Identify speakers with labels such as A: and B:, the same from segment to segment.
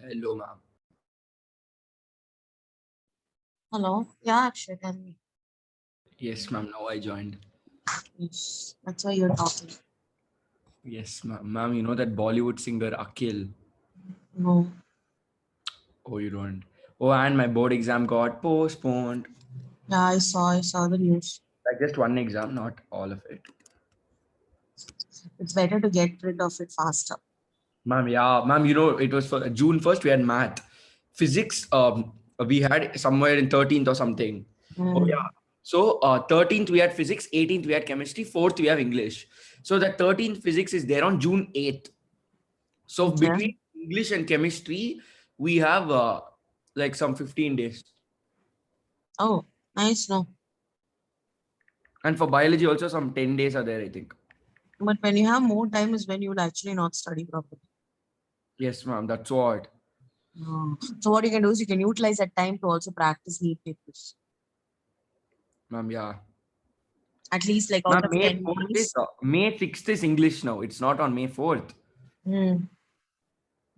A: Hello, ma'am.
B: Hello. Yeah, Akshay, tell me.
A: Yes, ma'am. Now I joined.
B: Yes, that's why you're talking.
A: Yes, ma'am. Ma'am, you know that Bollywood singer Akhil?
B: No.
A: Oh, you don't. Oh, and my board exam got postponed.
B: Yeah, I saw the news.
A: Like just one exam, not all of it.
B: It's better to get rid of it faster.
A: Ma'am, yeah, ma'am, you know, it was for June 1st, we had math. Physics, we had somewhere in 13th or something. Oh,
B: Mm.
A: yeah. So, 13th we had physics, 18th we had chemistry, 4th we have English. So, the 13th physics is there on June 8th. So,
B: Okay.
A: between English and chemistry, we have like some 15 days.
B: Oh, nice. No.
A: And for biology, also some 10 days are there, I think.
B: But when you have more time is when you will actually not study properly.
A: Yes, ma'am, that's what.
B: No. So what you can do is you can utilize that time to also practice neat papers.
A: Ma'am, yeah.
B: At least like
A: Ma'am,
B: out of
A: May
B: 10
A: 4th is,
B: days.
A: May 6th is English now. It's not on May 4th.
B: Mm.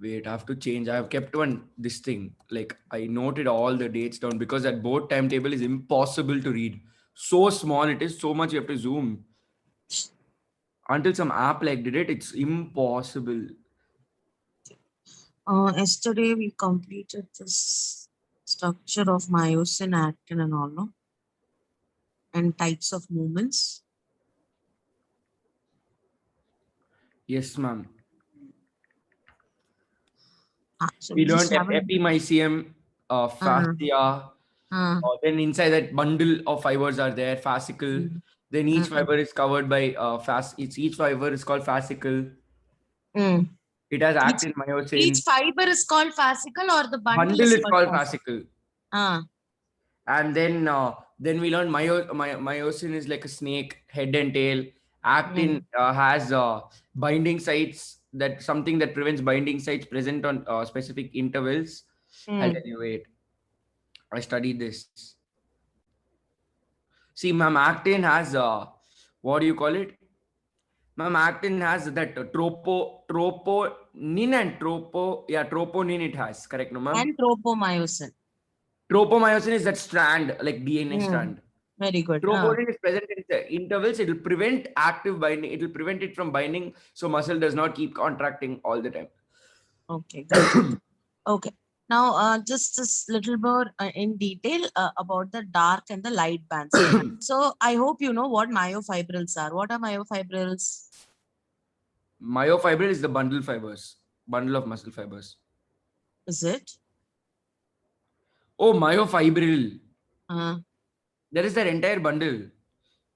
A: Wait, I have to change. I have kept one this thing. Like I noted all the dates down because that board timetable is impossible to read. So small it is, so much you have to zoom. Until some app like did it, it's impossible.
B: Yesterday we completed this structure of myosin, actin, and all, no? And types of movements.
A: Yes, ma'am.
B: So
A: We
B: we just
A: learned
B: haven't.
A: epimysium,
B: Uh,
A: fascia.
B: uh,
A: Then inside that bundle of fibers are there, fascicle.
B: mm,
A: Then each
B: mm,
A: fiber is covered by each fiber is called fascicle.
B: mm.
A: It has
B: Each,
A: actin,
B: each
A: myosin.
B: fiber is called fascicle or the bundle
A: Bundle
B: is
A: is
B: called
A: called
B: fascicle?
A: fascicle.
B: Ah,
A: And then we learned myosin is like a snake, head and tail. Actin
B: mm,
A: has binding sites, that something that prevents binding sites present on specific intervals. I'll tell
B: mm.
A: you. Wait, I studied this. See, ma'am, actin has what do you call it? Ma'am, actin has that troponin and troponin it has. Correct, no, ma'am?
B: And tropomyosin.
A: Tropomyosin is that strand, like DNA
B: Mm.
A: strand.
B: Very good. Ah,
A: Troponin is present in the intervals. It will prevent active binding. It will prevent it from binding, so muscle does not keep contracting all the time.
B: okay, great. Okay. Now, just this little more in detail about the dark and the light bands. So, I hope you know what myofibrils are. What are myofibrils?
A: Myofibril is the bundle of muscle fibers.
B: Is it?
A: Oh, myofibril.
B: Uh,
A: There is that entire bundle.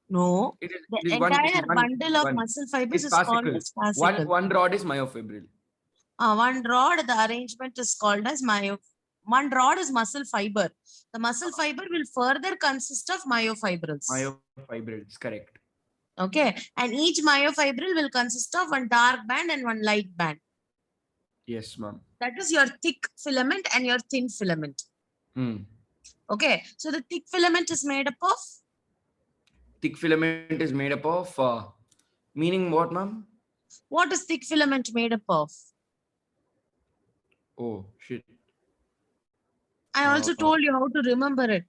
B: no.
A: It is.
B: The
A: It is one. It is
B: entire
A: one. It
B: bundle
A: is
B: of
A: one.
B: muscle fibers
A: It's
B: is called
A: fascicle.
B: as
A: One
B: fascicle.
A: one rod is myofibril.
B: One rod, the arrangement is called as one rod is muscle fiber. The muscle fiber will further consist of myofibrils.
A: Myofibrils, correct.
B: Okay. And each myofibril will consist of one dark band and one light band.
A: Yes, ma'am.
B: That is your thick filament and your thin filament.
A: Hmm.
B: Okay. So the thick filament is made up of,
A: Thick filament is made up of. Meaning what, ma'am?
B: what is thick filament made up of?
A: Oh shit.
B: I also told you how to remember it.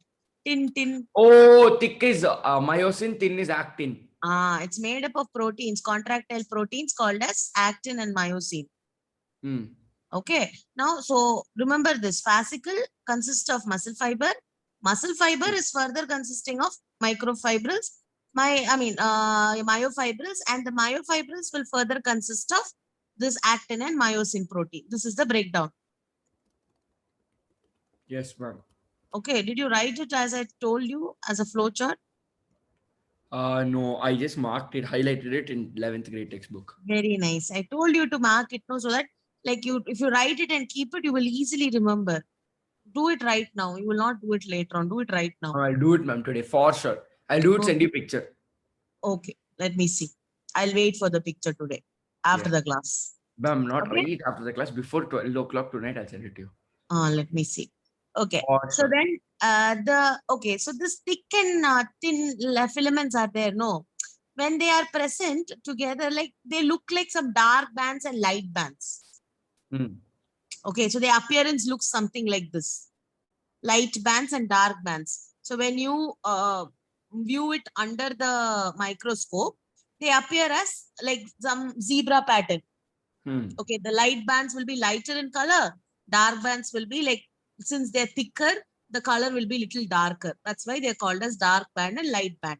B: Tin.
A: Oh, thick is myosin, thin is actin.
B: It's made up of proteins, contractile proteins called as actin and myosin.
A: Hmm.
B: Okay. Now, so remember this fascicle consists of muscle fiber. Muscle fiber is further consisting of microfibrils. Myofibrils, and the myofibrils will further consist of this actin and myosin protein. This is the breakdown.
A: Yes, ma'am.
B: Okay. Did you write it as I told you as a flow chart?
A: No, I just marked it, highlighted it in 11th grade textbook.
B: Very nice. I told you to mark it no, so that like you, if you write it and keep it, you will easily remember. Do it right now. You will not do it later on. Do it right now.
A: I'll do it, ma'am, today for sure. I'll do it. Send
B: Okay.
A: you picture.
B: Okay. Let me see. I'll wait for the picture today after
A: Yes,
B: the class.
A: ma'am. Not
B: Okay.
A: right after the class. Before 12 o'clock tonight, I'll send it to you.
B: Let me see. Okay.
A: For
B: So
A: sure.
B: then so this thick and thin filaments are there. No. When they are present together, like they look like some dark bands and light bands.
A: Hmm.
B: Okay, so the appearance looks something like this. Light bands and dark bands. So when you view it under the microscope, they appear as like some zebra pattern. Okay, the light bands will be lighter in color. Dark bands will be like, since they're thicker, the color will be little darker. That's why they're called as dark band and light band.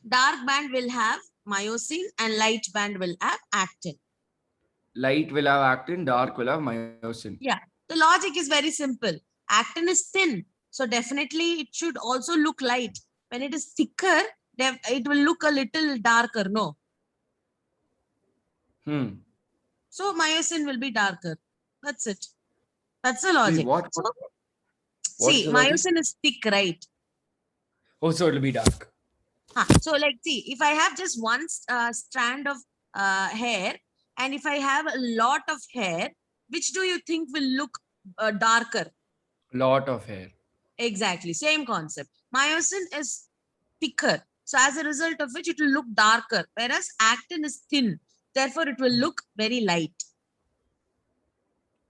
B: Dark band will have myosin and light band will have actin.
A: Light will have actin, dark will have myosin.
B: Yeah, the logic is very simple. Actin is thin, so definitely it should also look light. When it is thicker, it will look a little darker, no? So myosin will be darker. That's it. That's the logic. See, myosin is thick, right?
A: Oh, so it'll be dark.
B: So like, see, if I have just one strand of hair, and if I have a lot of hair, which do you think will look darker?
A: Lot of hair.
B: Exactly, same concept. Myosin is thicker, so as a result of which it will look darker, whereas actin is thin, therefore it will look very light.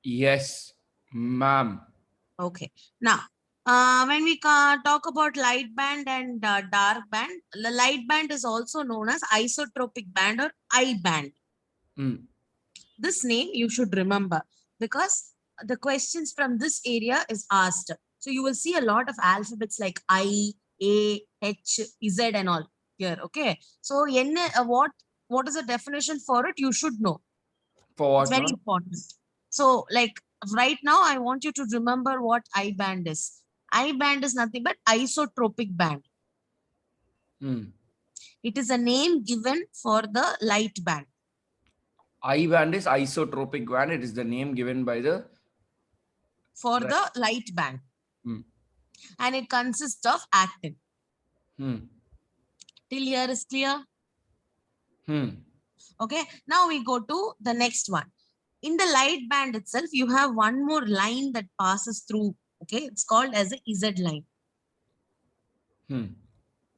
A: Yes, ma'am.
B: Okay. Now, when we talk about light band and dark band, the light band is also known as isotropic band or I band. This name you should remember because the questions from this area is asked. So you will see a lot of alphabets like I, A, H, Z and all here. Okay. So what is the definition for it? You should know.
A: For what?
B: It's very important. So like right now, I want you to remember what I band is. I band is nothing but isotropic band. It is a name given for the light band. I
A: band is isotropic band. It is the name given by the
B: the light band. And it consists of actin. Till here is clear? Okay. Now we go to the next one. In the light band itself, you have one more line that passes through. Okay. It's called as a Z line.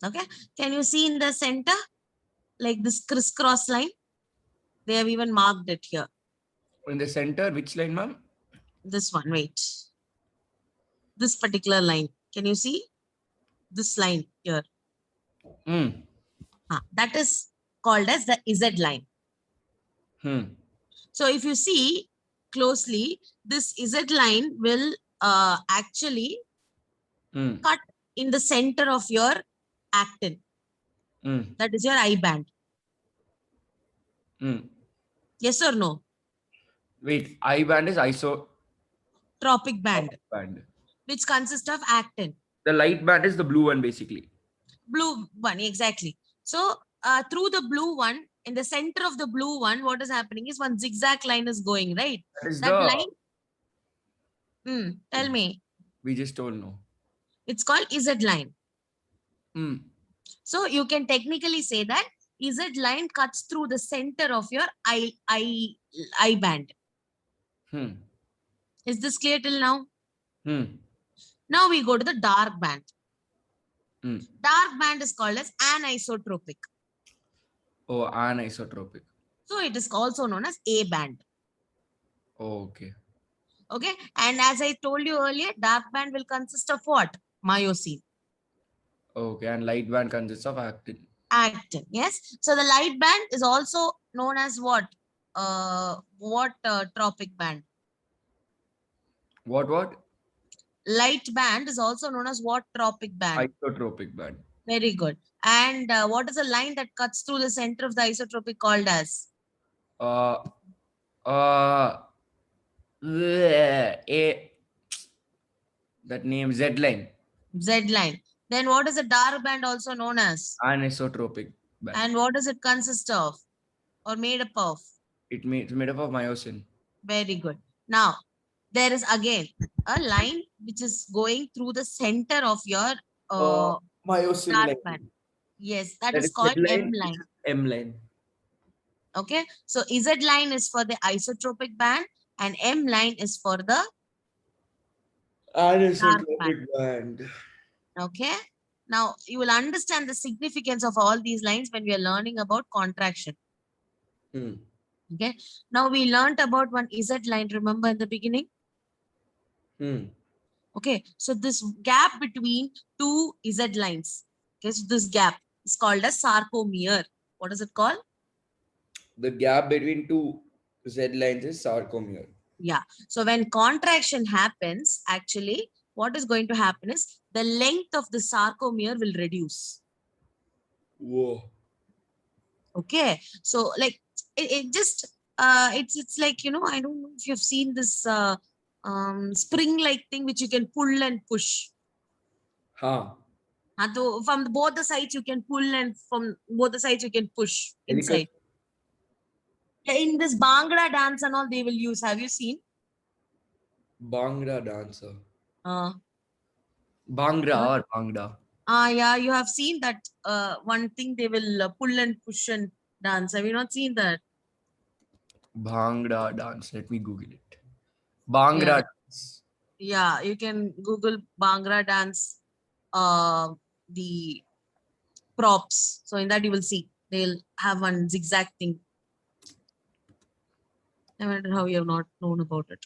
B: Okay. Can you see in the center? Like this crisscross line? They have even marked it here.
A: In the center, which line, ma'am?
B: This one, wait. This particular line. Can you see? This line here. That is called as the Z line. So if you see closely, this Z line will actually cut in the center of your actin. That is your I band. Yes or no?
A: Wait, I band is
B: isotropic band, which consists of actin.
A: The light band is the blue one, basically.
B: Blue one, exactly. So through the blue one, in the center of the blue one, what is happening is one zigzag line is going, right? That line, tell me.
A: We just don't know.
B: It's called Z line. So you can technically say that Z line cuts through the center of your I band. Is this clear till now? Now we go to the dark band. Dark band is called as anisotropic.
A: Oh, anisotropic.
B: So it is also known as A band.
A: Oh, okay.
B: Okay. And as I told you earlier, dark band will consist of what? Myosin.
A: Okay. And light band consists of actin.
B: Actin, yes. So the light band is also known as what? Tropic band?
A: What?
B: Light band is also known as what tropic band?
A: Isotropic band.
B: Very good. And what is the line that cuts through the center of the isotropic called as?
A: That name Z line.
B: Z line. Then what is the dark band also known as?
A: Anisotropic band.
B: And what does it consist of or made up of?
A: It's made up of myosin.
B: Very good. Now, there is again a line which is going through the center of your
A: myosin
B: dark
A: line.
B: band. Yes, that is called M line.
A: M line.
B: Okay. So Z line is for the isotropic band and M line is for the
A: anisotropic band.
B: Okay. Now you will understand the significance of all these lines when we are learning about contraction. Okay. Now we learnt about one Z line, remember in the beginning? Okay. So this gap between two Z lines, okay, so this gap is called as sarcomere. What is it called?
A: The gap between two Z lines is sarcomere.
B: Yeah. So when contraction happens, actually, what is going to happen is the length of the sarcomere will reduce.
A: Whoa.
B: Okay. So like it just it's like, you know, I don't know if you've seen this spring like thing which you can pull and push.
A: Huh.
B: And so from both the sides you can pull and from both the sides you can push
A: Helical
B: inside. Yeah, in this Bhangra dance and all they will use. Have you seen?
A: Bhangra dancer.
B: Uh,
A: Bhangra or Bhangra.
B: yeah, you have seen that one thing they will pull and push and dance. Have you not seen that?
A: Bhangra dance. Let me Google it.
B: Yeah,
A: Bhangra dance.
B: yeah, you can Google Bhangra dance, the props. So in that you will see they'll have one zigzag thing. I wonder how you have not known about it.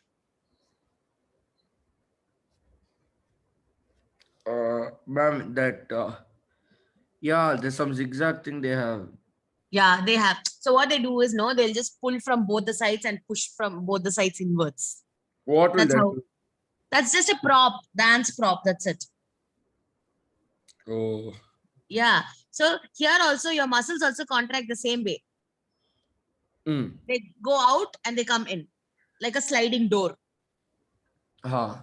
A: Ma'am, that yeah, there's some zigzag thing they have.
B: Yeah, they have. So what they do is no, they'll just pull from both the sides and push from both the sides inwards.
A: What will
B: That's
A: that
B: how.
A: do?
B: That's just a prop, dance prop. That's it.
A: Oh,
B: Yeah. So here also your muscles also contract the same way. They go out and they come in like a sliding door.
A: huh.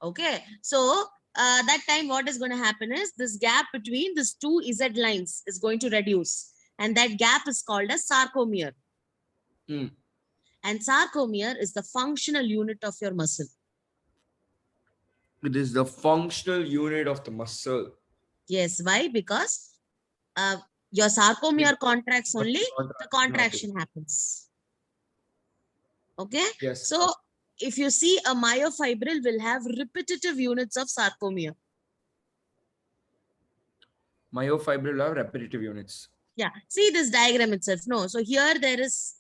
B: Okay. So that time what is going to happen is this gap between these two Z lines is going to reduce. And that gap is called a sarcomere. And sarcomere is the functional unit of your muscle.
A: It is the functional unit of the muscle.
B: Yes. Why? Because your sarcomere contracts only, the contraction happens. Okay.
A: Yes.
B: So if you see a myofibril will have repetitive units of sarcomere.
A: Myofibril have repetitive units.
B: Yeah. See this diagram itself. No. So here there is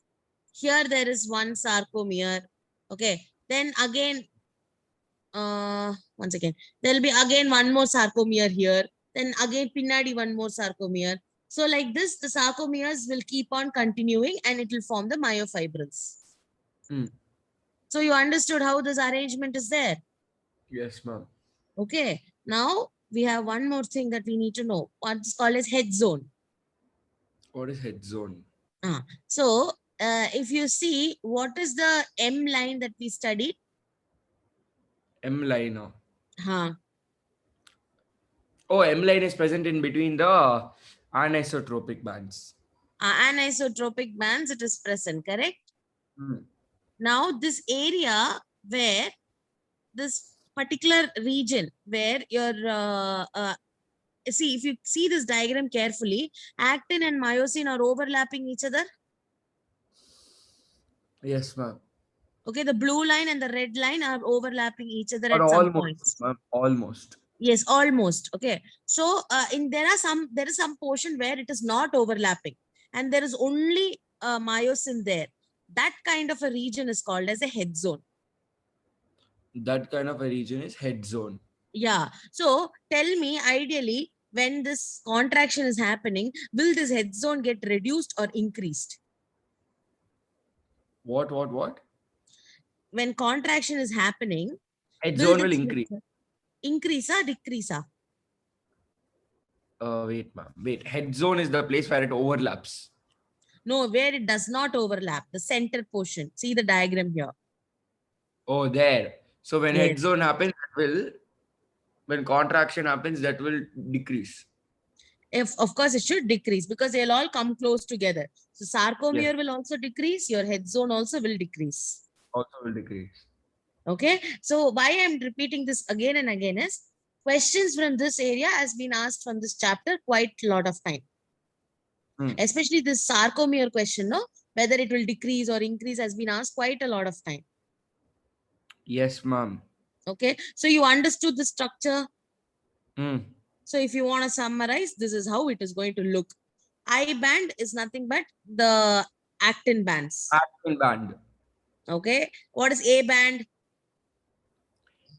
B: one sarcomere. Okay. Then again, once again, there'll be again one more sarcomere here. Then again, pinnadi one more sarcomere. So like this, the sarcomeres will keep on continuing and it will form the myofibrils. So you understood how this arrangement is there?
A: Yes, ma'am.
B: Okay. Now we have one more thing that we need to know. What's called as head zone.
A: What is head zone?
B: So if you see, what is the M line that we studied?
A: M line.
B: Huh.
A: Oh, M line is present in between the anisotropic bands.
B: Anisotropic bands, it is present, correct? Now this area where this particular region where your see, if you see this diagram carefully, actin and myosin are overlapping each other.
A: Yes, ma'am.
B: Okay, the blue line and the red line are overlapping each other
A: Or
B: at some
A: almost,
B: points.
A: ma'am. Almost.
B: Yes, almost. Okay. So there is some portion where it is not overlapping and there is only myosin there. That kind of a region is called as a head zone.
A: That kind of a region is head zone.
B: Yeah. So tell me, ideally, when this contraction is happening, will this head zone get reduced or increased?
A: What?
B: When contraction is happening,
A: Head zone will increase.
B: Increase or decrease?
A: Wait, ma'am. Wait. Head zone is the place where it overlaps.
B: No, where it does not overlap, the center portion. See the diagram here.
A: Oh, there. So when head
B: Yes.
A: zone happens, when contraction happens, that will decrease.
B: If of course it should decrease because they'll all come close together. So sarcomere will also decrease, your head zone also will decrease.
A: Also will decrease.
B: Okay. So why I'm repeating this again and again is questions from this area has been asked from this chapter quite a lot of time. Especially this sarcomere question, no? Whether it will decrease or increase has been asked quite a lot of time.
A: Yes, ma'am.
B: Okay. So you understood the structure.
A: Mm.
B: So if you want to summarize, this is how it is going to look. I band is nothing but the Actin bands.
A: Actin band.
B: Okay. What is A band?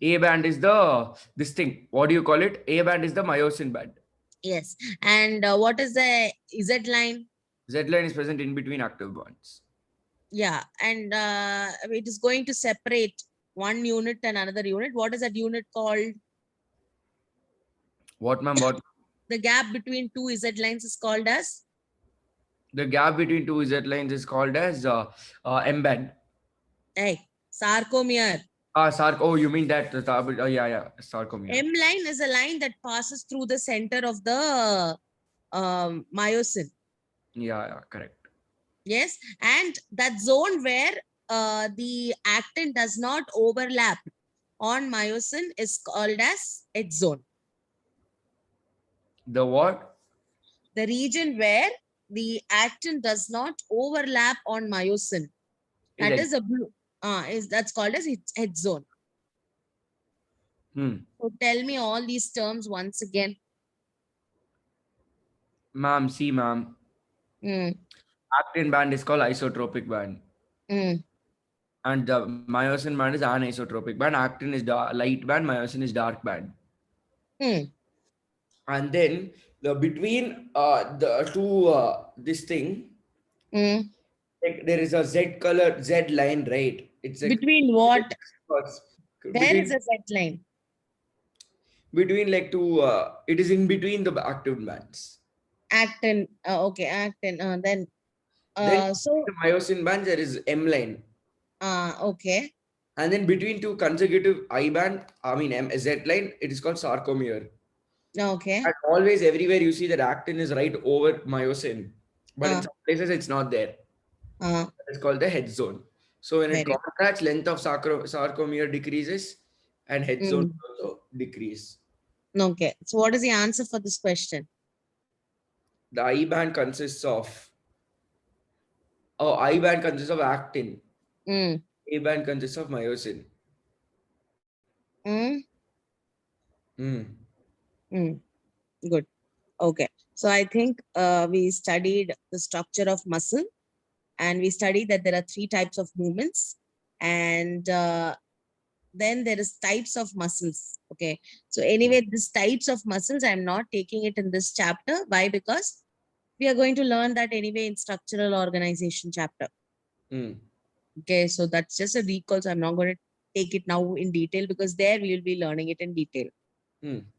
A: A band is the this thing. What do you call it? A band is the myosin band.
B: Yes. And what is the Z line?
A: Z line is present in between active bonds.
B: Yeah. And it is going to separate one unit and another unit. What is that unit called?
A: What, ma'am? What?
B: The gap between two Z lines is called as?
A: The gap between two Z lines is called as M band.
B: Hey, sarcomere.
A: Oh, you mean that? Yeah, sarcomere.
B: M line is a line that passes through the center of the myosin.
A: Yeah, correct.
B: Yes. And that zone where the actin does not overlap on myosin is called as H zone.
A: The what?
B: The region where the actin does not overlap on myosin. That is a blue. That's called as H zone. So tell me all these terms once again.
A: Ma'am, see, ma'am. Actin band is called isotropic band. And the myosin band is anisotropic band. Actin is light band, myosin is dark band. And then the between the two this thing, like there is a Z color Z line, right? It's like
B: Between what? Where is
A: between
B: the Z line?
A: between like two. It is in between the active bands.
B: Actin. Okay, actin. Then so
A: the myosin band there is M line.
B: okay.
A: And then between two consecutive I band, Z line, it is called sarcomere.
B: Okay.
A: And always everywhere you see that actin is right over myosin, but in some places it's not there. It's called the head zone. So when it
B: Very
A: contracts, length of sarcomere decreases and head zone also decrease.
B: Okay. So what is the answer for this question?
A: The I band consists of I band consists of actin. A band consists of myosin.
B: Good. Okay. So I think we studied the structure of muscle, and we studied that there are 3 types of movements, and then there is types of muscles. Okay. So anyway, these types of muscles, I'm not taking it in this chapter. Why? Because we are going to learn that anyway in structural organization chapter. Okay. So that's just a recall. So I'm not going to take it now in detail because there we will be learning it in detail.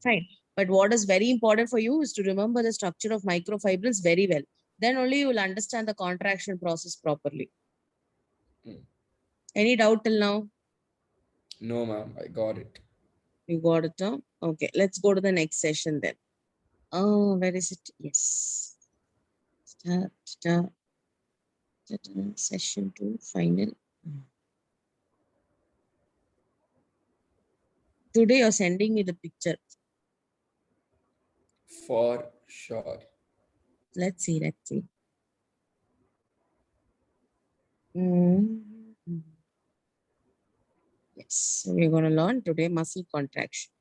B: Fine. But what is very important for you is to remember the structure of microfibrils very well. Then only you will understand the contraction process properly. Any doubt till now?
A: No, ma'am, I got it.
B: You got it now? Okay, let's go to the next session then. Oh, where is it? Yes. Start. Session 2, final. Today you're sending me the picture.
A: For sure.
B: Let's see. Yes, so we're going to learn today muscle contraction.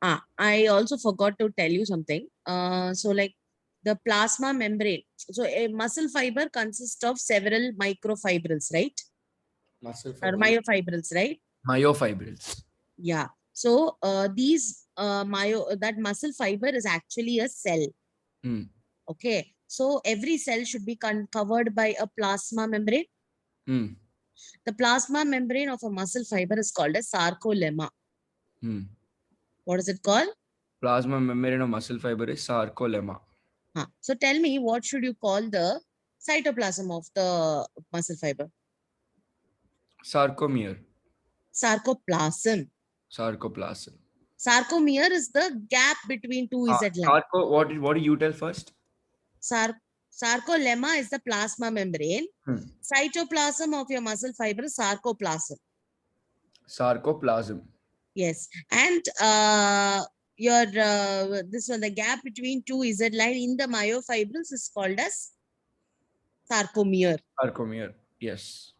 B: I also forgot to tell you something. So like the plasma membrane. So a muscle fiber consists of several microfibrils, right?
A: Muscle
B: Or
A: fibrils.
B: myofibrils, right?
A: Myofibrils.
B: Yeah. So these that muscle fiber is actually a cell. Okay. So every cell should be covered by a plasma membrane. The plasma membrane of a muscle fiber is called a sarcolemma. What is it called?
A: Plasma membrane of muscle fiber is sarcolemma.
B: So tell me, what should you call the cytoplasm of the muscle fiber?
A: Sarcomere.
B: Sarcoplasm.
A: Sarcoplasm.
B: Sarcomere is the gap between two Z lines.
A: What do you tell first?
B: Sarcolemma is the plasma membrane. Cytoplasm of your muscle fiber is sarcoplasm.
A: Sarcoplasm.
B: Yes. And your this one, the gap between two Z line in the myofibrils is called as sarcomere.
A: Sarcomere. Yes.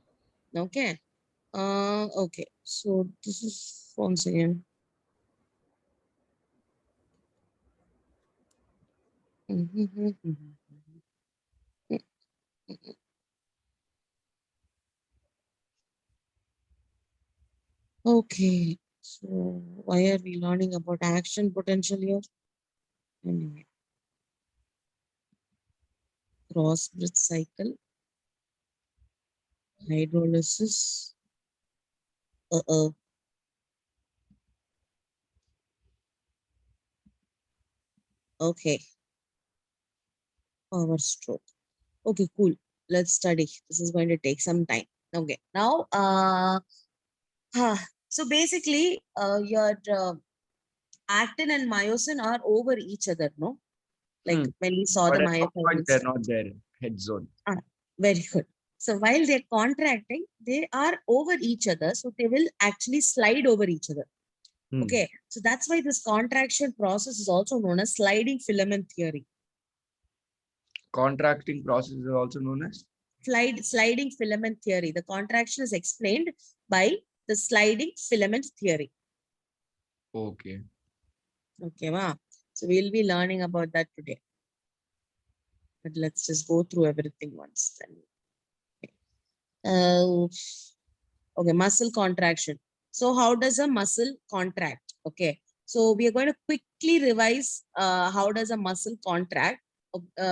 B: Okay. Okay. So this is once again. Okay. So why are we learning about action potential here? Anyway, cross bridge cycle, hydrolysis. Uh-oh. Okay. Power stroke. Okay, cool. Let's study. This is going to take some time. Okay. Now, so basically, your actin and myosin are over each other, no? Like when we saw
A: But
B: the
A: at some point,
B: myofibrils.
A: they're not there. Head zone.
B: Ah, very good. So while they're contracting, they are over each other. So they will actually slide over each other.
A: Hmm.
B: Okay. So that's why this contraction process is also known as sliding filament theory.
A: Contracting process is also known as.
B: Sliding filament theory. The contraction is explained by the sliding filament theory.
A: Okay.
B: Okay, wow. So we'll be learning about that today. But let's just go through everything once then. Okay, muscle contraction. So how does a muscle contract? Okay, so we are going to quickly revise how does a muscle contract.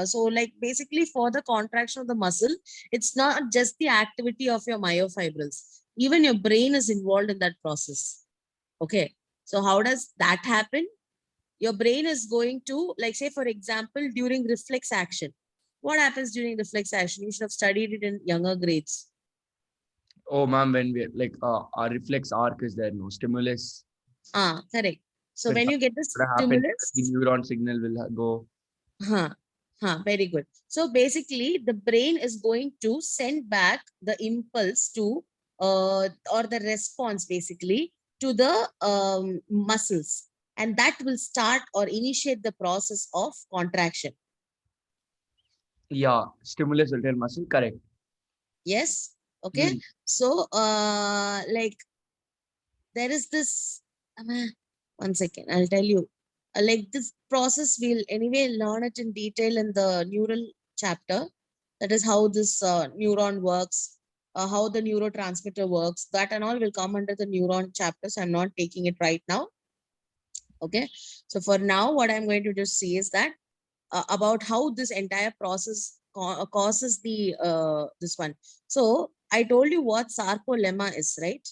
B: So like basically for the contraction of the muscle, it's not just the activity of your myofibrils. Even your brain is involved in that process. Okay, so how does that happen? Your brain is going to, like say for example, during reflex action. What happens during reflex action? You should have studied it in younger grades.
A: Oh, ma'am, when we like our reflex arc is there, no stimulus.
B: Correct. So
A: When
B: when you
A: something
B: get the
A: would happen, the
B: stimulus,
A: neuron signal will go.
B: very good. So basically, the brain is going to send back the impulse to, or the response basically to the muscles, and that will start or initiate the process of contraction.
A: Yeah, stimulus will tell muscle. Correct.
B: Yes. Okay. So, like there is this. One second, I'll tell you. Like this process, we'll anyway learn it in detail in the neural chapter. That is how this neuron works, how the neurotransmitter works. That and all will come under the neuron chapter. So I'm not taking it right now. Okay. So for now, what I'm going to just see is that about how this entire process causes the this one. So I told you what sarcolemma is, right?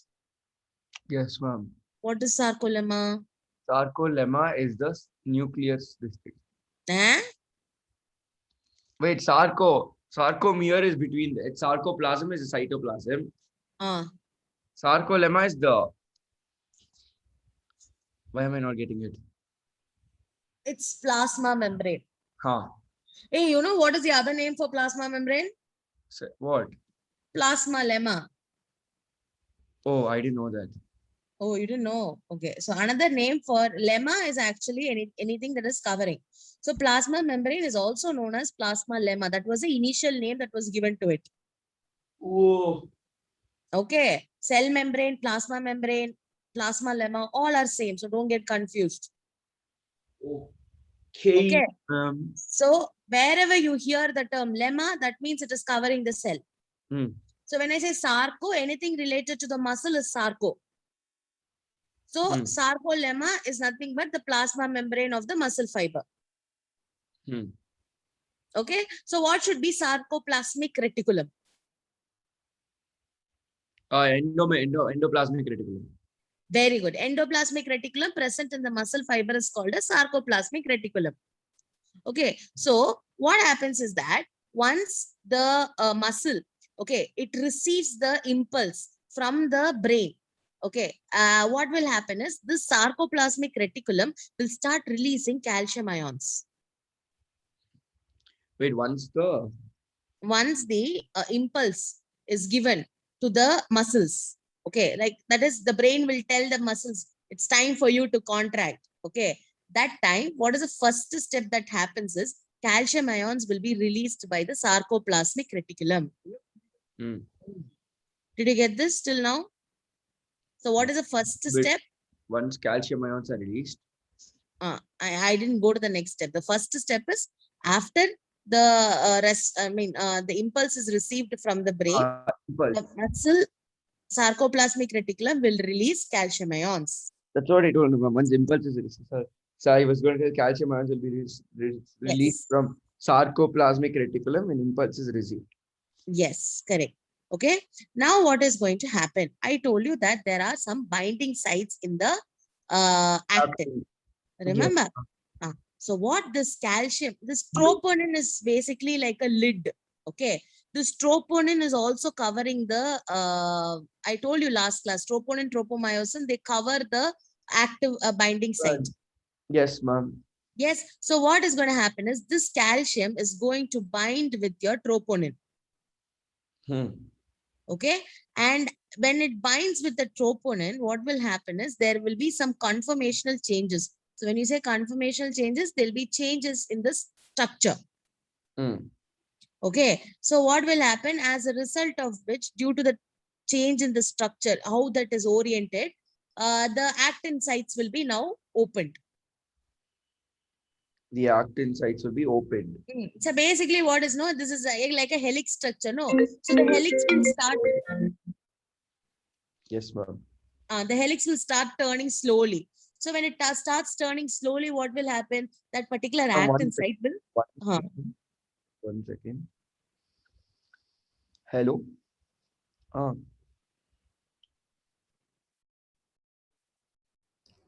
A: Yes, ma'am.
B: What is sarcolemma?
A: Sarcolemma is the nucleus. This thing.
B: Eh?
A: Wait, sarcomere is between. It's sarcoplasm is the cytoplasm.
B: Uh,
A: Sarcolemma is the. Why am I not getting it?
B: it's plasma membrane.
A: Huh.
B: Hey, you know what is the other name for plasma membrane?
A: So, what?
B: Plasma lemma.
A: Oh, I didn't know that.
B: Oh, you didn't know. Okay. So another name for lemma is actually anything that is covering. So plasma membrane is also known as plasma lemma. That was the initial name that was given to it.
A: Oh.
B: Okay. Cell membrane, plasma lemma, all are same. So don't get confused.
A: Okay.
B: Okay. So wherever you hear the term lemma, that means it is covering the cell. So when I say sarco, anything related to the muscle is sarco. So sarcolemma is nothing but the plasma membrane of the muscle fiber. Okay. So what should be sarcoplasmic reticulum?
A: Endoplasmic reticulum.
B: Very good. Endoplasmic reticulum present in the muscle fiber is called a sarcoplasmic reticulum. Okay. So what happens is that once the muscle, okay, it receives the impulse from the brain. Okay. What will happen is this sarcoplasmic reticulum will start releasing calcium ions.
A: Wait, once the
B: impulse is given to the muscles, okay, like that is the brain will tell the muscles it's time for you to contract. Okay, that time what is the first step that happens is calcium ions will be released by the sarcoplasmic reticulum. Did you get this till now? So what is the first step?
A: Once calcium ions are released,
B: I didn't go to the next step. The first step is after the the impulse is received from the brain,
A: Impulse.
B: the muscle sarcoplasmic reticulum will release calcium ions.
A: That's what I told him. Once impulse is released. So I was going to tell calcium ions will be released
B: Yes.
A: from sarcoplasmic reticulum and impulse is received.
B: Yes, correct. Okay. Now what is going to happen? I told you that there are some binding sites in the actin. Remember? So what this calcium, this troponin is basically like a lid. Okay. This troponin is also covering the, I told you last class, troponin, tropomyosin, they cover the active binding site.
A: Yes, ma'am.
B: Yes. So what is going to happen is this calcium is going to bind with your troponin. Okay. And when it binds with the troponin, what will happen is there will be some conformational changes. So when you say conformational changes, there'll be changes in the structure. Okay. So what will happen as a result of which, due to the change in the structure, how that is oriented, the actin sites will be now opened.
A: The actin sites will be opened.
B: So basically what is, no, this is like a helix structure, no? So the helix will start.
A: Yes, ma'am.
B: The helix will start turning slowly. So when it starts turning slowly, what will happen? That particular actin site will.
A: One second. Hello.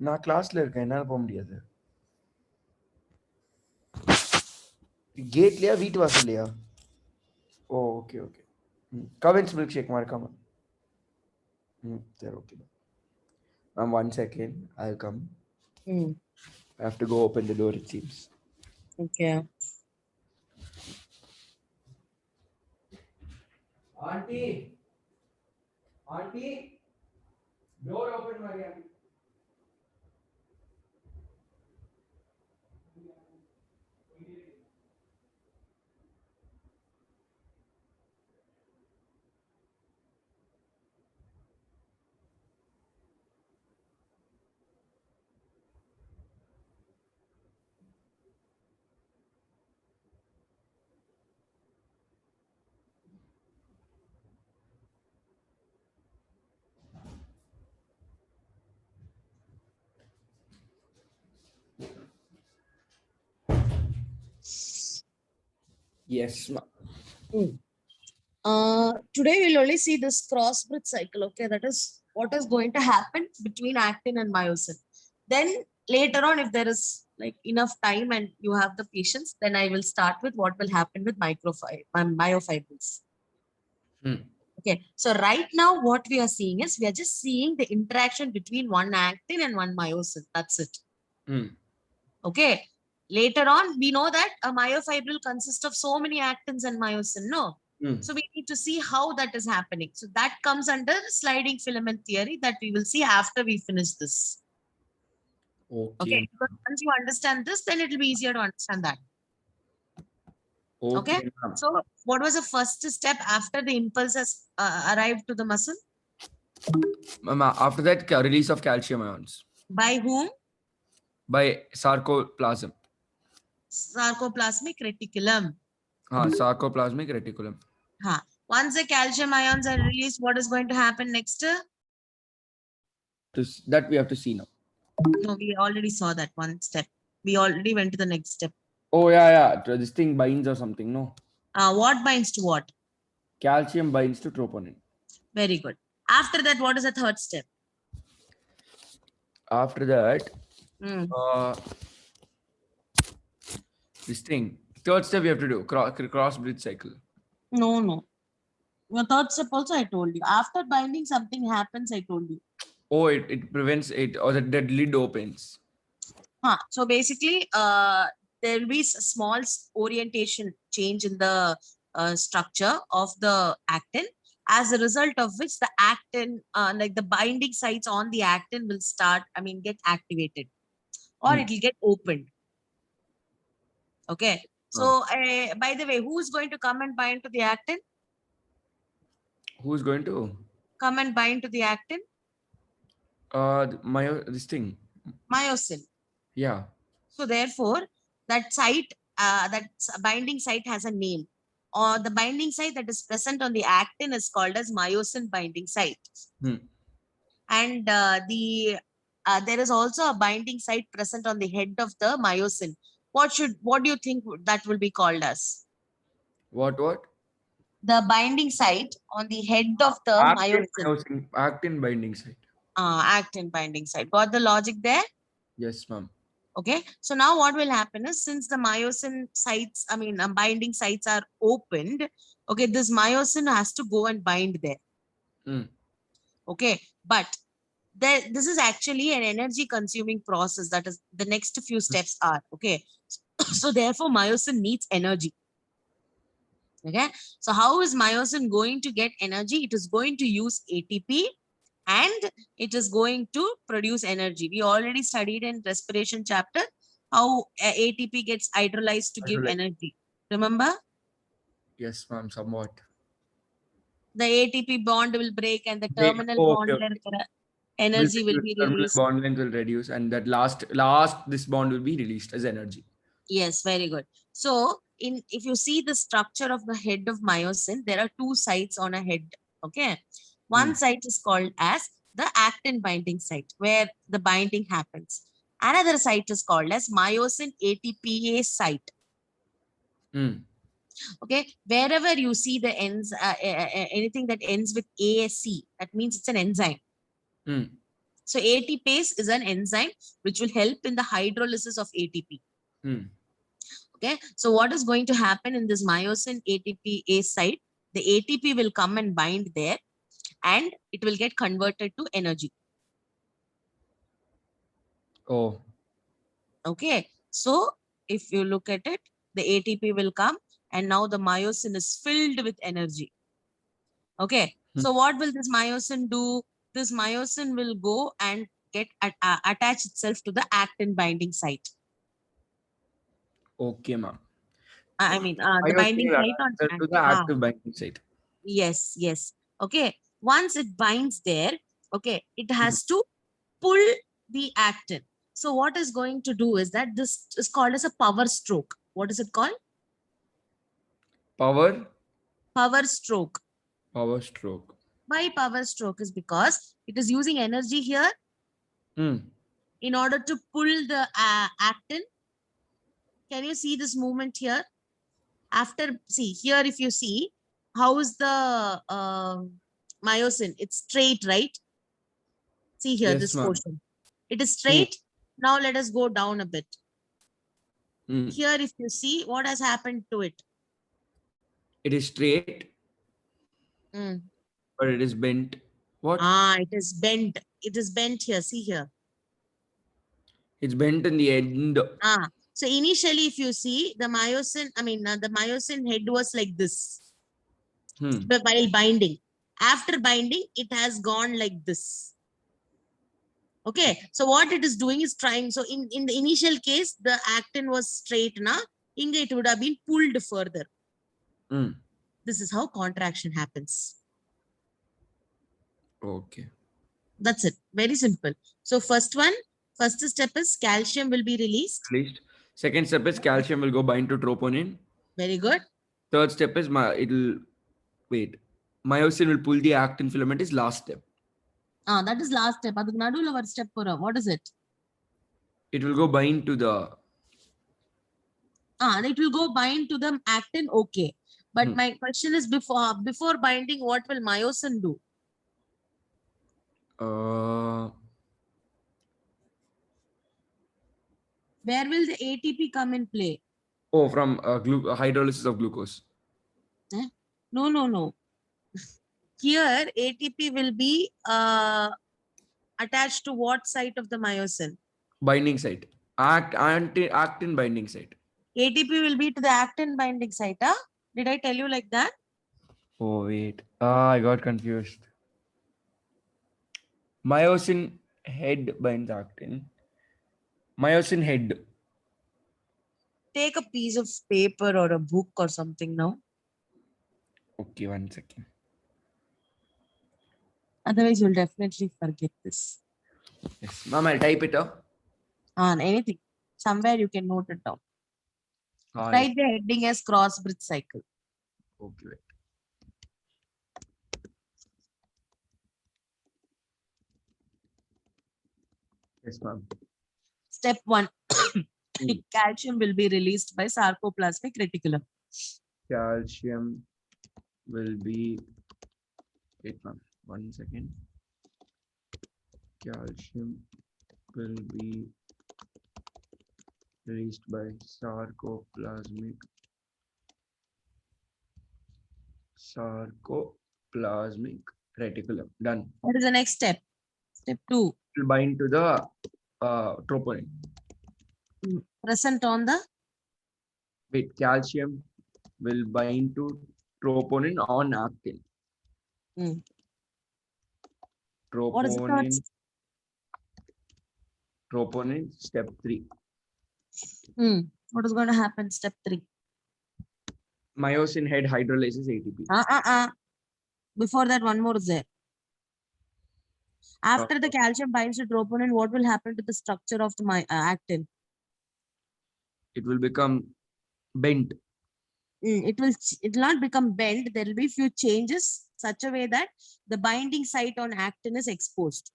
A: நான் கிளாஸ்ல இருக்கேன் என்னால போக முடியாது கேட்லயா வீட்டு வாசல்லையா oh okay okay Cavin's milkshake மறக்காம சரி okay ma'am 1 second I'll come. I have to go open the door, it seems.
B: Okay.
A: Auntie, door open, Maria. Yes, ma'am.
B: Today we'll only see this cross-bridge cycle. Okay, that is what is going to happen between actin and myosin. Then later on, if there is like enough time and you have the patience, then I will start with what will happen with myofibrils. Okay, so right now what we are seeing is we are just seeing the interaction between one actin and one myosin. That's it. Okay. Later on, we know that a myofibril consists of so many actins and myosin. No. So we need to see how that is happening. So that comes under sliding filament theory that we will see after we finish this. Okay. Because once you understand this, then it will be easier to understand that. Okay. So what was the first step after the impulse has arrived to the muscle?
A: After that, release of calcium ions.
B: By whom?
A: By sarcoplasm.
B: Sarcoplasmic reticulum.
A: Sarcoplasmic reticulum.
B: Once the calcium ions are released, what is going to happen next?
A: That we have to see now.
B: No, we already saw that one step. We already went to the next step.
A: Oh, yeah. This thing binds or something, no?
B: What binds to what?
A: Calcium binds to troponin.
B: Very good. After that, what is the third step?
A: After that, this thing. Third step we have to do, cross-bridge cycle.
B: No. Your third step also I told you. After binding, something happens, I told you.
A: Oh, it prevents it, or that lid opens.
B: So basically, there will be a small orientation change in the structure of the actin, as a result of which the actin, like the binding sites on the actin will start, get activated, or it will get opened. Okay. So, by the way, who is going to come and bind to the actin?
A: Who is going to
B: come and bind to the actin?
A: This thing.
B: Myosin.
A: Yeah.
B: So therefore, that site that binding site has a name, or the binding site that is present on the actin is called as myosin binding site.
A: Hmm.
B: And there is also a binding site present on the head of the myosin. What do you think that will be called as?
A: What?
B: The binding site on the head of the myosin.
A: Actin binding site.
B: Actin binding site. Got the logic there?
A: Yes, ma'am.
B: Okay. So now what will happen is, since the myosin sites, binding sites are opened, okay, this myosin has to go and bind there.
A: Hmm.
B: Okay. But this is actually an energy consuming process. That is, the next few steps are, okay. So therefore myosin needs energy. Okay. So how is myosin going to get energy? It is going to use ATP, and it is going to produce energy. We already studied in respiration chapter how ATP gets hydrolyzed to give energy. Remember?
A: Yes, ma'am. Somewhat.
B: The ATP bond will break and the
A: Break.
B: terminal
A: Oh,
B: bond
A: okay.
B: energy will be
A: Terminal
B: released.
A: bond length will reduce, and that last this bond will be released as energy.
B: Yes, very good. So if you see the structure of the head of myosin, there are two sites on a head. Okay. One site is called as the actin binding site, where the binding happens. Another site is called as myosin ATPase site.
A: Hmm.
B: Okay. Wherever you see the ends, anything that ends with ASC, that means it's an enzyme.
A: Hmm.
B: So ATPase is an enzyme which will help in the hydrolysis of ATP.
A: Hmm.
B: Okay. So what is going to happen in this myosin ATPase site? The ATP will come and bind there, and it will get converted to energy.
A: Oh.
B: Okay. So if you look at it, the ATP will come, and now the myosin is filled with energy. Okay. So what will this myosin do? This myosin will go and get attach itself to the actin binding site.
A: Okay, ma'am.
B: The binding site on
A: To the
B: actin.
A: active binding site.
B: Yes, yes. Okay. Once it binds there, okay, it has to pull the actin. So what is going to do is that this is called as a power stroke. What is it called?
A: Power
B: Power stroke.
A: stroke.
B: Why power stroke is because it is using energy here
A: Hmm.
B: in order to pull the actin. Can you see this movement here? See here, if you see, how is the myosin? It's straight, right? See here,
A: Yes,
B: this
A: ma'am.
B: portion. It is straight. Now let us go down a bit.
A: Hmm.
B: Here, if you see, what has happened to it?
A: It is straight, but it is bent. What?
B: It is bent. It is bent here. See here.
A: It's bent in the end.
B: So initially, if you see the myosin head was like this. But while binding, after binding, it has gone like this. Okay. So what it is doing is trying. So in the initial case, the actin was straight. It would have been pulled further. This is how contraction happens.
A: Okay.
B: That's it. Very simple. So first step is calcium will be released.
A: Second step is calcium will go bind to troponin.
B: Very good.
A: Third step is myosin will pull the actin filament is last step.
B: That is last step. Step what is it?
A: It will go bind to the
B: it will go bind to the actin. Okay. But my question is, before binding, what will myosin do? Where will the ATP come in play?
A: Oh, from hydrolysis of glucose.
B: No. Here, ATP will be attached to what site of the myosin?
A: Binding site. Actin binding site.
B: ATP will be to the actin binding site. Did I tell you like that?
A: Oh, wait. I got confused. Myosin head binds actin. Myosin head.
B: Take a piece of paper or a book or something now.
A: Okay, 1 second.
B: Otherwise, you'll definitely forget this.
A: Yes. Ma'am, I'll type it up.
B: Anything. Somewhere you can note it down.
A: Hi.
B: Write the heading as cross bridge cycle.
A: Okay. Wait. Yes, ma'am.
B: Step 1.
A: Hmm.
B: Calcium will be released by sarcoplasmic reticulum.
A: Calcium will be. Wait, ma'am. 1 second. Calcium will be released by sarcoplasmic reticulum. Done.
B: What is the next step? Step 2.
A: It will bind to the troponin.
B: Present on the
A: Wait, calcium will bind to troponin on actin.
B: Mm. What is the third?
A: Troponin, step 3.
B: What is going to happen? Step 3.
A: Myosin head hydrolyzes ATP.
B: Before that, one more is there. After the calcium binds to troponin, what will happen to the structure of the actin?
A: It will become bent.
B: It will not become bent. There will be few changes such a way that the binding site on actin is exposed.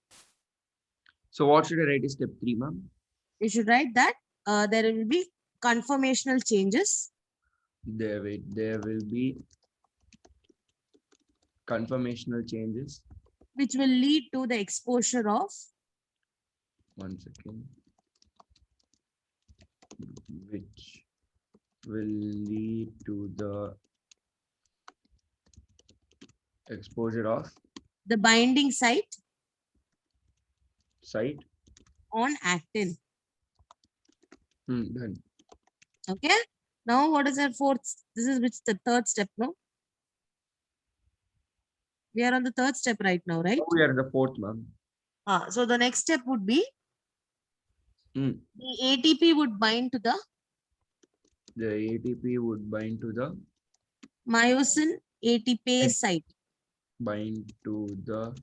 A: So what should I write is step 3, ma'am?
B: You should write that there will be conformational changes.
A: There will be conformational changes.
B: Which will lead to the exposure of.
A: 1 second. Which will lead to the exposure of
B: The binding site on actin.
A: Done.
B: Okay. Now, what is our fourth? This is which the third step, no? We are on the third step right now, right?
A: We are in the fourth, ma'am.
B: So the next step would be the ATP would bind to the myosin ATPase site.
A: Bind to the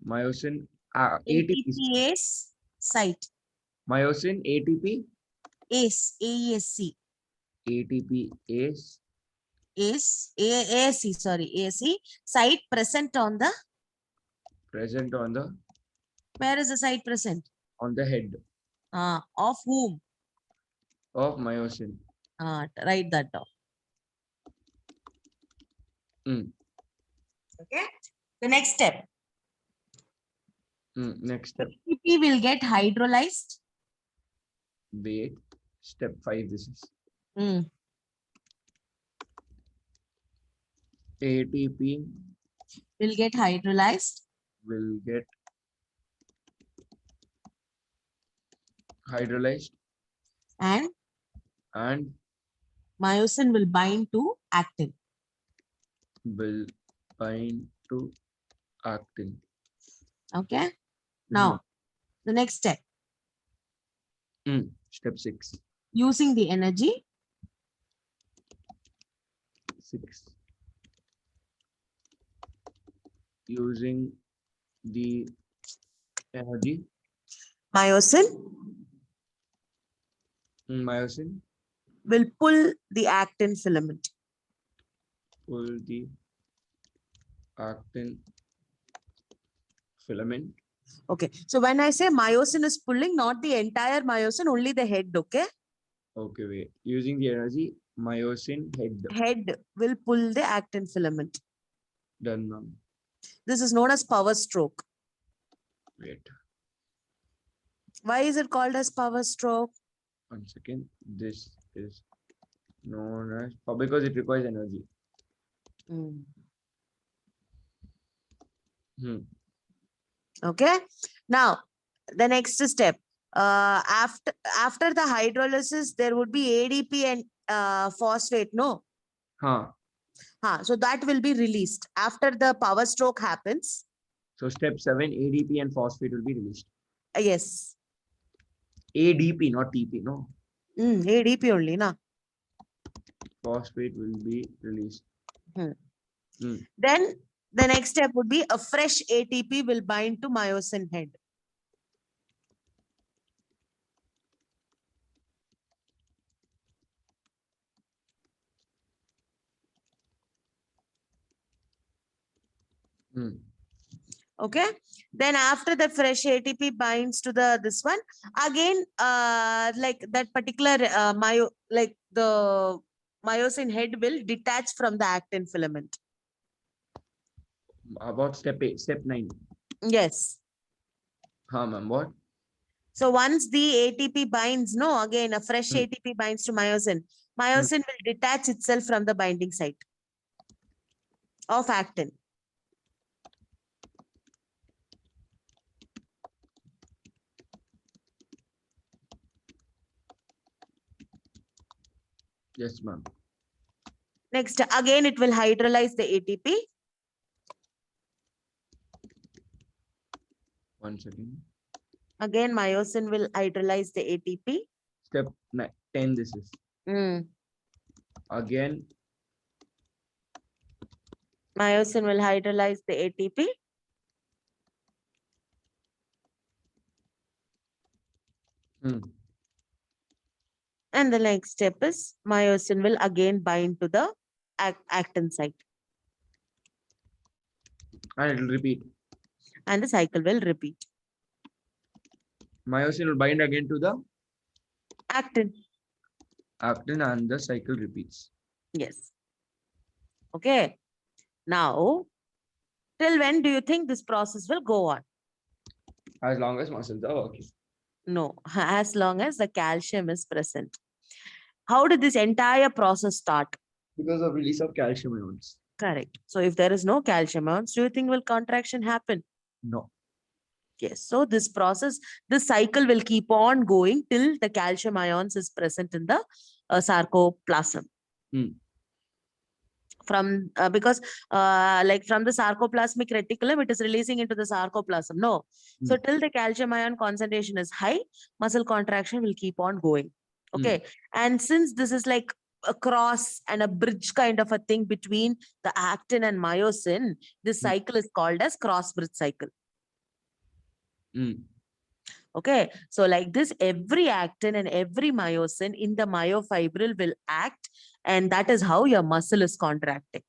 A: myosin
B: ATPase site.
A: Myosin ATP
B: ASC.
A: ATPase
B: AAC site present on the. Where is the site present?
A: On the head.
B: Of whom?
A: Of myosin.
B: Write that down. Okay. The next step.
A: Next step.
B: ATP will get hydrolyzed.
A: Wait. Step 5. This is. ATP
B: will get hydrolyzed. And myosin will bind to actin. Okay. Now, the next step.
A: Step 6.
B: Using the energy.
A: 6. Using the energy.
B: Myosin
A: will
B: pull the actin filament. Okay. So when I say myosin is pulling, not the entire myosin, only the head. Okay.
A: Okay. Wait. Using the energy, myosin
B: head will pull the actin filament.
A: Done, ma'am.
B: This is known as power stroke.
A: Wait.
B: Why is it called as power stroke?
A: 1 second. This is known as because it requires energy.
B: Okay. Now, the next step. After the hydrolysis, there would be ADP and phosphate. No. So that will be released after the power stroke happens.
A: So step 7, ADP and phosphate will be released.
B: Yes.
A: ADP, not TP, no.
B: ADP only, na.
A: Phosphate will be released.
B: Then the next step would be a fresh ATP will bind to myosin head.
A: Mm.
B: Okay. Then after the fresh ATP binds to the this one, again, like that particular like the myosin head will detach from the actin filament.
A: About step 8, step 9.
B: Yes.
A: Huh, ma'am. What?
B: So once the ATP binds, no, again a fresh
A: Mm.
B: ATP binds to myosin. Myosin will detach itself from the binding site of actin.
A: Yes, ma'am.
B: Next, again it will hydrolyze the ATP.
A: 1 second.
B: Again, myosin will hydrolyze the ATP.
A: Step 10, this is.
B: Mm.
A: Again,
B: Myosin will hydrolyze the ATP.
A: mm,
B: And the next step is myosin will again bind to the actin site.
A: and it will repeat.
B: And the cycle will repeat.
A: Myosin will bind again to the
B: Actin.
A: actin and the cycle repeats.
B: Yes. Okay. Now, till when do you think this process will go on?
A: As long as muscles are working.
B: No, as long as the calcium is present. How did this entire process start?
A: Because of release of calcium ions.
B: Correct. So if there is no calcium ions, do you think will contraction happen?
A: No.
B: Yes. So this process, this cycle will keep on going till the calcium ions is present in the sarcoplasm.
A: Mm.
B: From because like from the sarcoplasmic reticulum, it is releasing into the sarcoplasm. No. So till the calcium ion concentration is high, muscle contraction will keep on going. Okay. And since this is like a cross and a bridge kind of a thing between the actin and myosin, this cycle is called as cross bridge cycle.
A: Mm.
B: Okay. So like this, every actin and every myosin in the myofibril will act, and that is how your muscle is contracting.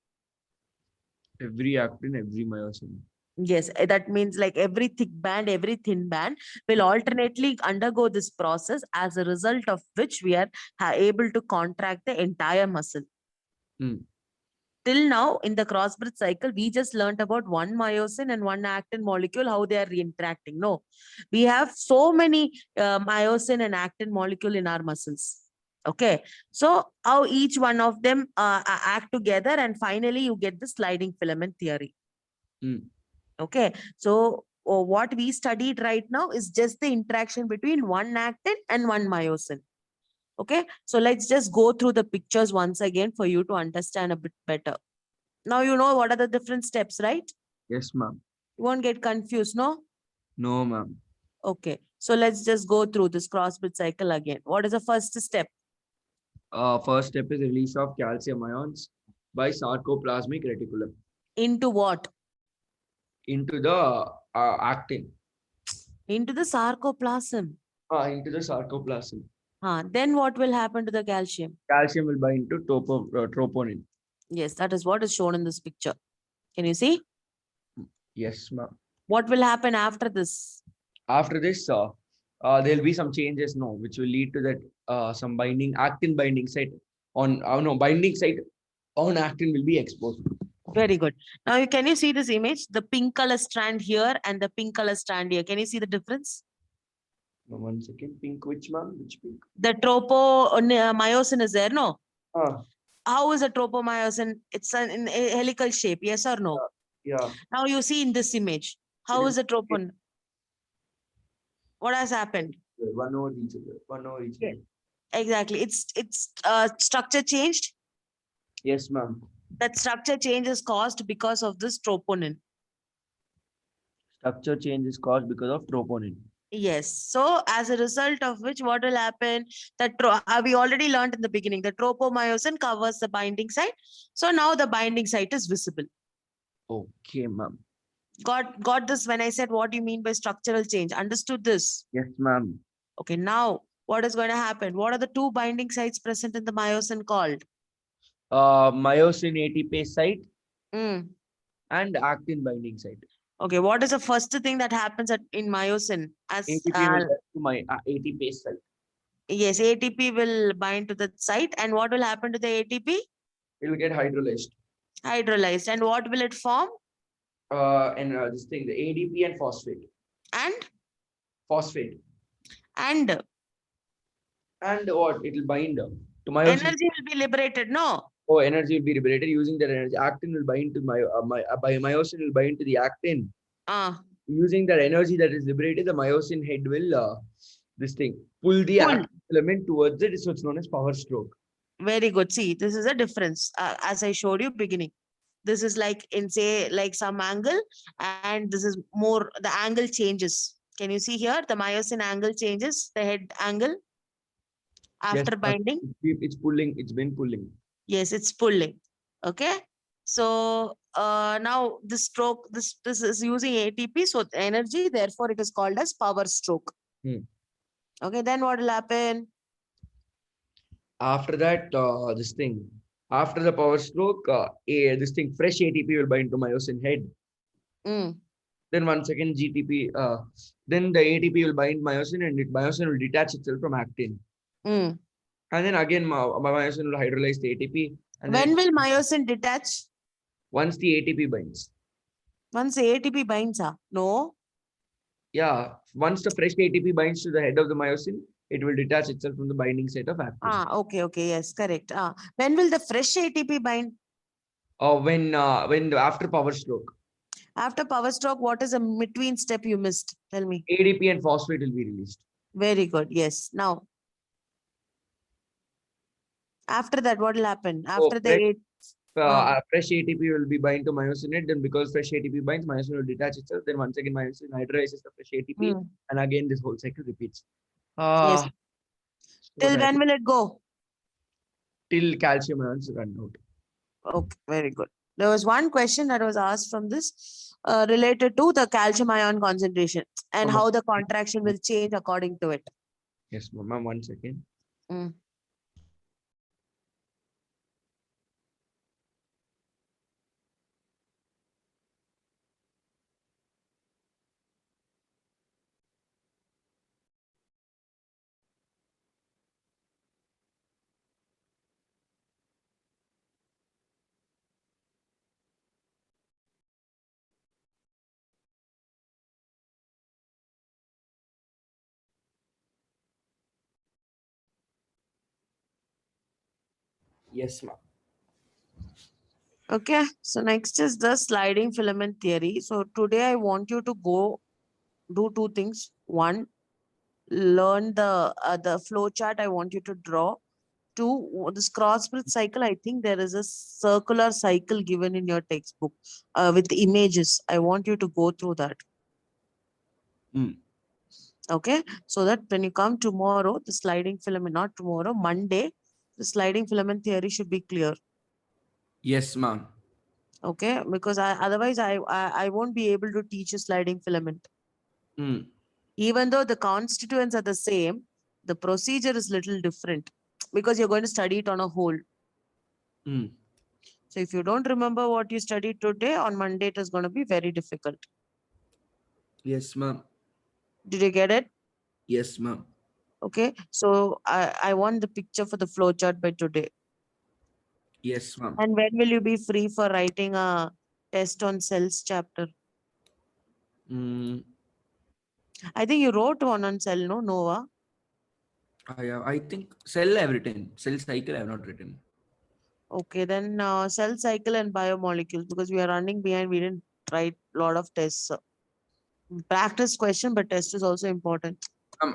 A: Every actin, every myosin.
B: Yes, that means like every thick band, every thin band will alternately undergo this process, as a result of which we are able to contract the entire muscle.
A: Mm.
B: Till now, in the crossbreed cycle, we just learned about one myosin and one actin molecule, how they are interacting. No, we have so many myosin and actin molecule in our muscles. Okay, so how each one of them act together, and finally you get the sliding filament theory.
A: Mm.
B: Okay, so what we studied right now is just the interaction between one actin and one myosin. Okay, so let's just go through the pictures once again for you to understand a bit better. Now you know what are the different steps, right?
A: Yes, ma'am.
B: You won't get confused, no?
A: No, ma'am.
B: Okay, so let's just go through this crossbreed cycle again. What is the first step?
A: First step is release of calcium ions by sarcoplasmic reticulum
B: Into what?
A: into the actin.
B: Into the sarcoplasm.
A: Into the sarcoplasm.
B: Then what will happen to the calcium?
A: Calcium will bind to troponin.
B: Yes, that is what is shown in this picture. Can you see?
A: Yes, ma'am.
B: What will happen after this?
A: After this, there'll be some changes, no, which will lead to that some actin binding site on binding site on actin will be exposed.
B: Very good. Now, can you see this image? The pink color strand here and the pink color strand here. Can you see the difference?
A: No, 1 second. Pink, which ma'am? Which pink?
B: The tropomyosin is there, no?
A: Ah,
B: How is a tropomyosin? It's in a helical shape, yes or no?
A: yeah.
B: Now you see in this image, how is the tropon? What has happened?
A: One over each other. One over each other.
B: Exactly. It's structure changed.
A: Yes, ma'am.
B: That structure change is caused because of this troponin.
A: Structure change is caused because of troponin.
B: Yes. So as a result of which, what will happen? That we already learned in the beginning. The tropomyosin covers the binding site. So now the binding site is visible.
A: Okay, ma'am.
B: Got this when I said what do you mean by structural change? Understood this?
A: Yes, ma'am.
B: Okay. Now what is going to happen? What are the two binding sites present in the myosin called?
A: Myosin ATP site
B: Mm.
A: and actin binding site.
B: Okay, what is the first thing that happens in myosin? As
A: ATP will bind to my ATP site.
B: yes, ATP will bind to the site, and what will happen to the ATP?
A: It will get hydrolyzed.
B: Hydrolyzed, and what will it form?
A: And this thing, the ADP and phosphate.
B: And
A: Phosphate.
B: and
A: And what? It will bind to myosin.
B: energy will be liberated. No.
A: Oh, energy will be liberated using that energy. Actin will bind to myosin will bind to the actin. Using that energy that is liberated, the myosin head will pull the actin filament towards it. So it's known as power stroke.
B: Very good. See, this is a difference. As I showed you beginning, this is like in say like some angle, and this is more the angle changes. Can you see here the myosin angle changes, the head angle after
A: Yes,
B: binding?
A: it's pulling. It's been pulling.
B: Yes, it's pulling. Okay. So now this stroke, this is using ATP, so the energy, therefore it is called as power stroke. Okay, then what will happen?
A: After that, after the power stroke, fresh ATP will bind to myosin head. Then one second GTP, then the ATP will bind myosin, and myosin will detach itself from actin. And then again, myosin will hydrolyze the ATP. And
B: when will myosin detach?
A: Once the ATP binds.
B: Once the ATP binds, no?
A: Yeah, once the fresh ATP binds to the head of the myosin, it will detach itself from the binding site of actin.
B: Okay, yes, correct. When will the fresh ATP bind?
A: When after power stroke.
B: After power stroke, what is a between step you missed? Tell me.
A: ADP and phosphate will be released.
B: Very good. Yes. Now, after that, what will happen? After
A: fresh ATP will be bind to myosin head. Then because fresh ATP binds, myosin will detach itself. Then once again, myosin hydrolyzes the fresh ATP, and again this whole cycle repeats.
B: Yes. Till when will it go?
A: Till calcium ions run out.
B: Okay, very good. There was one question that was asked from this related to the calcium ion concentration and how the contraction will change according to it.
A: Yes, ma'am. 1 second. Yes, ma'am.
B: Okay, so next is the sliding filament theory. So today I want you to go do two things. One, learn the flow chart. I want you to draw. Two, this cross bridge cycle. I think there is a circular cycle given in your textbook with images. I want you to go through that. Okay, so that when you come tomorrow, the sliding filament, not tomorrow, Monday, the sliding filament theory should be clear.
A: Yes, ma'am.
B: Okay, because otherwise I won't be able to teach you sliding filament. Even though the constituents are the same, the procedure is little different because you're going to study it on a whole. So if you don't remember what you studied today, on Monday it is going to be very difficult.
A: Yes, ma'am.
B: Did you get it?
A: Yes, ma'am.
B: Okay, so I want the picture for the flow chart by today.
A: Yes, ma'am.
B: And when will you be free for writing a test on cells chapter? I think you wrote one on cell, no, Nova?
A: I think cell I've written. Cell cycle I've not written.
B: Okay, then cell cycle and biomolecules, because we are running behind, we didn't write a lot of tests. Practice question, but test is also important.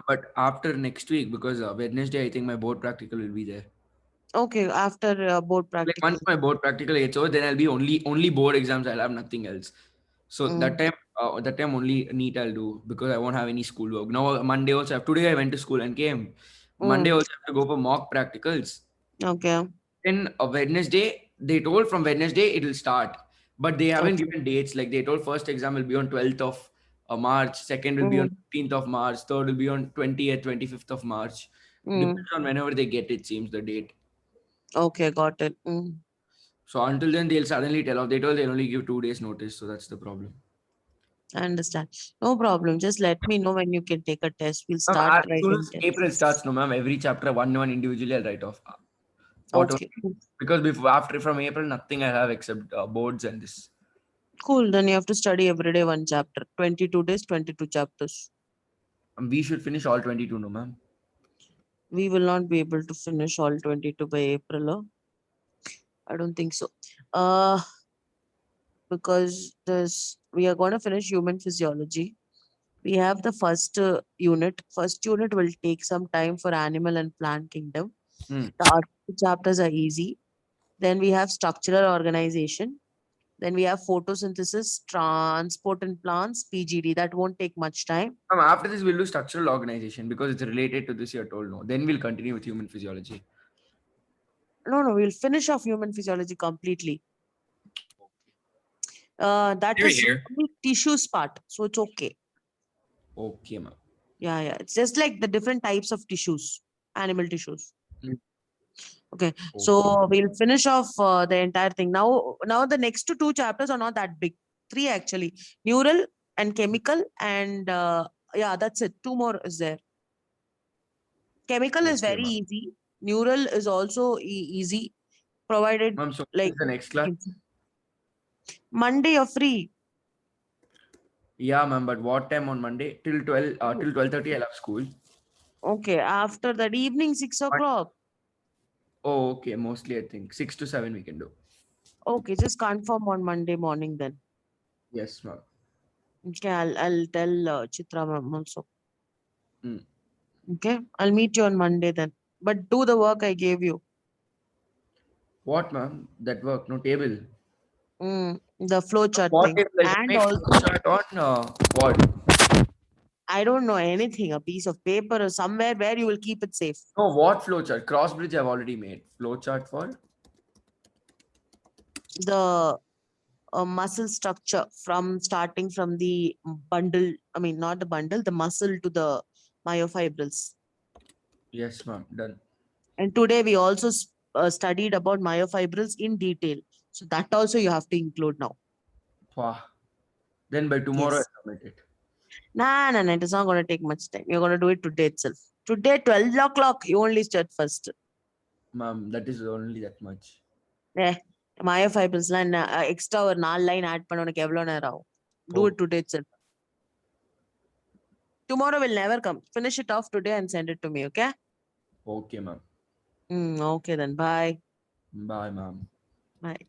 A: But after next week, because Wednesday, I think my board practical will be there.
B: Okay, after board practical.
A: Like once my board practical gets over, then I'll be only board exams. I'll have nothing else. So that time only NEET I'll do because I won't have any schoolwork. Now Monday also today I went to school and came. Monday also have to go for mock practicals.
B: Okay.
A: Then Wednesday, they told from Wednesday it will start, but they haven't given dates. Like they told first exam will be on 12th of March, second will be on 15th of March, third will be on 20th, 25th of March. Depends on whenever they get it, seems the date.
B: Okay, got it.
A: So until then, they'll suddenly tell off. They told they'll only give 2 days notice. So that's the problem.
B: I understand. No problem. Just let me know when you can take a test. We'll
A: Ma'am,
B: start
A: as soon
B: writing
A: as April
B: tests.
A: starts, no, ma'am, every chapter one individually I'll write off. Auto.
B: Okay.
A: Because before, after from April, nothing I have except boards and this.
B: Cool. Then you have to study every day one chapter. 22 days, 22 chapters.
A: We should finish all 22, no, ma'am.
B: We will not be able to finish all 22 by April. Huh? I don't think so. Because we are going to finish human physiology. We have the first unit. First unit will take some time for animal and plant kingdom.
A: Hmm.
B: The other two chapters are easy. Then we have structural organization. Then we have photosynthesis, transport in plants, PGD. That won't take much time.
A: Ma'am, after this, we'll do structural organization because it's related to this. You're told no. Then we'll continue with human physiology.
B: No, we'll finish off human physiology completely. That
A: Here,
B: was
A: here.
B: only tissues part, so it's okay.
A: Okay, ma'am.
B: Yeah. It's just like the different types of tissues, animal tissues.
A: Hmm.
B: Okay, so we'll finish off the entire thing. Now the next two chapters are not that big. Three actually, neural and chemical, and yeah, that's it. Two more is there. Chemical is
A: Okay,
B: very
A: ma'am.
B: easy. Neural is also easy, provided
A: Ma'am, so
B: like
A: what's the next class?
B: Monday you're free.
A: Yeah, ma'am. But what time on Monday? Till 12, till 12:30, I'll have school.
B: Okay, after that evening 6 o'clock.
A: Oh, okay. Mostly, I think 6 to 7 we can do.
B: Okay, just confirm on Monday morning then.
A: Yes, ma'am.
B: Okay, I'll tell Chitra ma'am also.
A: Hmm.
B: Okay, I'll meet you on Monday then. But do the work I gave you.
A: What, ma'am? That work? No table.
B: The flow chart
A: What
B: thing.
A: table? I should
B: And
A: make
B: also,
A: flowchart on what?
B: I don't know anything, a piece of paper or somewhere where you will keep it safe.
A: No, what flowchart? Cross bridge I've already made. Flowchart for?
B: The muscle structure from starting from the bundle, I mean, not the bundle, the muscle to the myofibrils.
A: Yes, ma'am. Done.
B: And today we also studied about myofibrils in detail. So that also you have to include now.
A: Wow. Then by tomorrow
B: Yes.
A: I submit it.
B: Nah, it is not going to take much time. You're going to do it today itself. Today, 12 o'clock, you only start first.
A: Ma'am, that is only that much.
B: Eh, myofibrils line extra or 4 line add பண்ண உனக்கு எவ்வளவு நேரம் ஆகும்? Do
A: Oh,
B: it today itself. Tomorrow will never come. Finish it off today and send it to me, okay?
A: okay, ma'am.
B: Okay then. Bye.
A: Bye, ma'am.
B: Bye.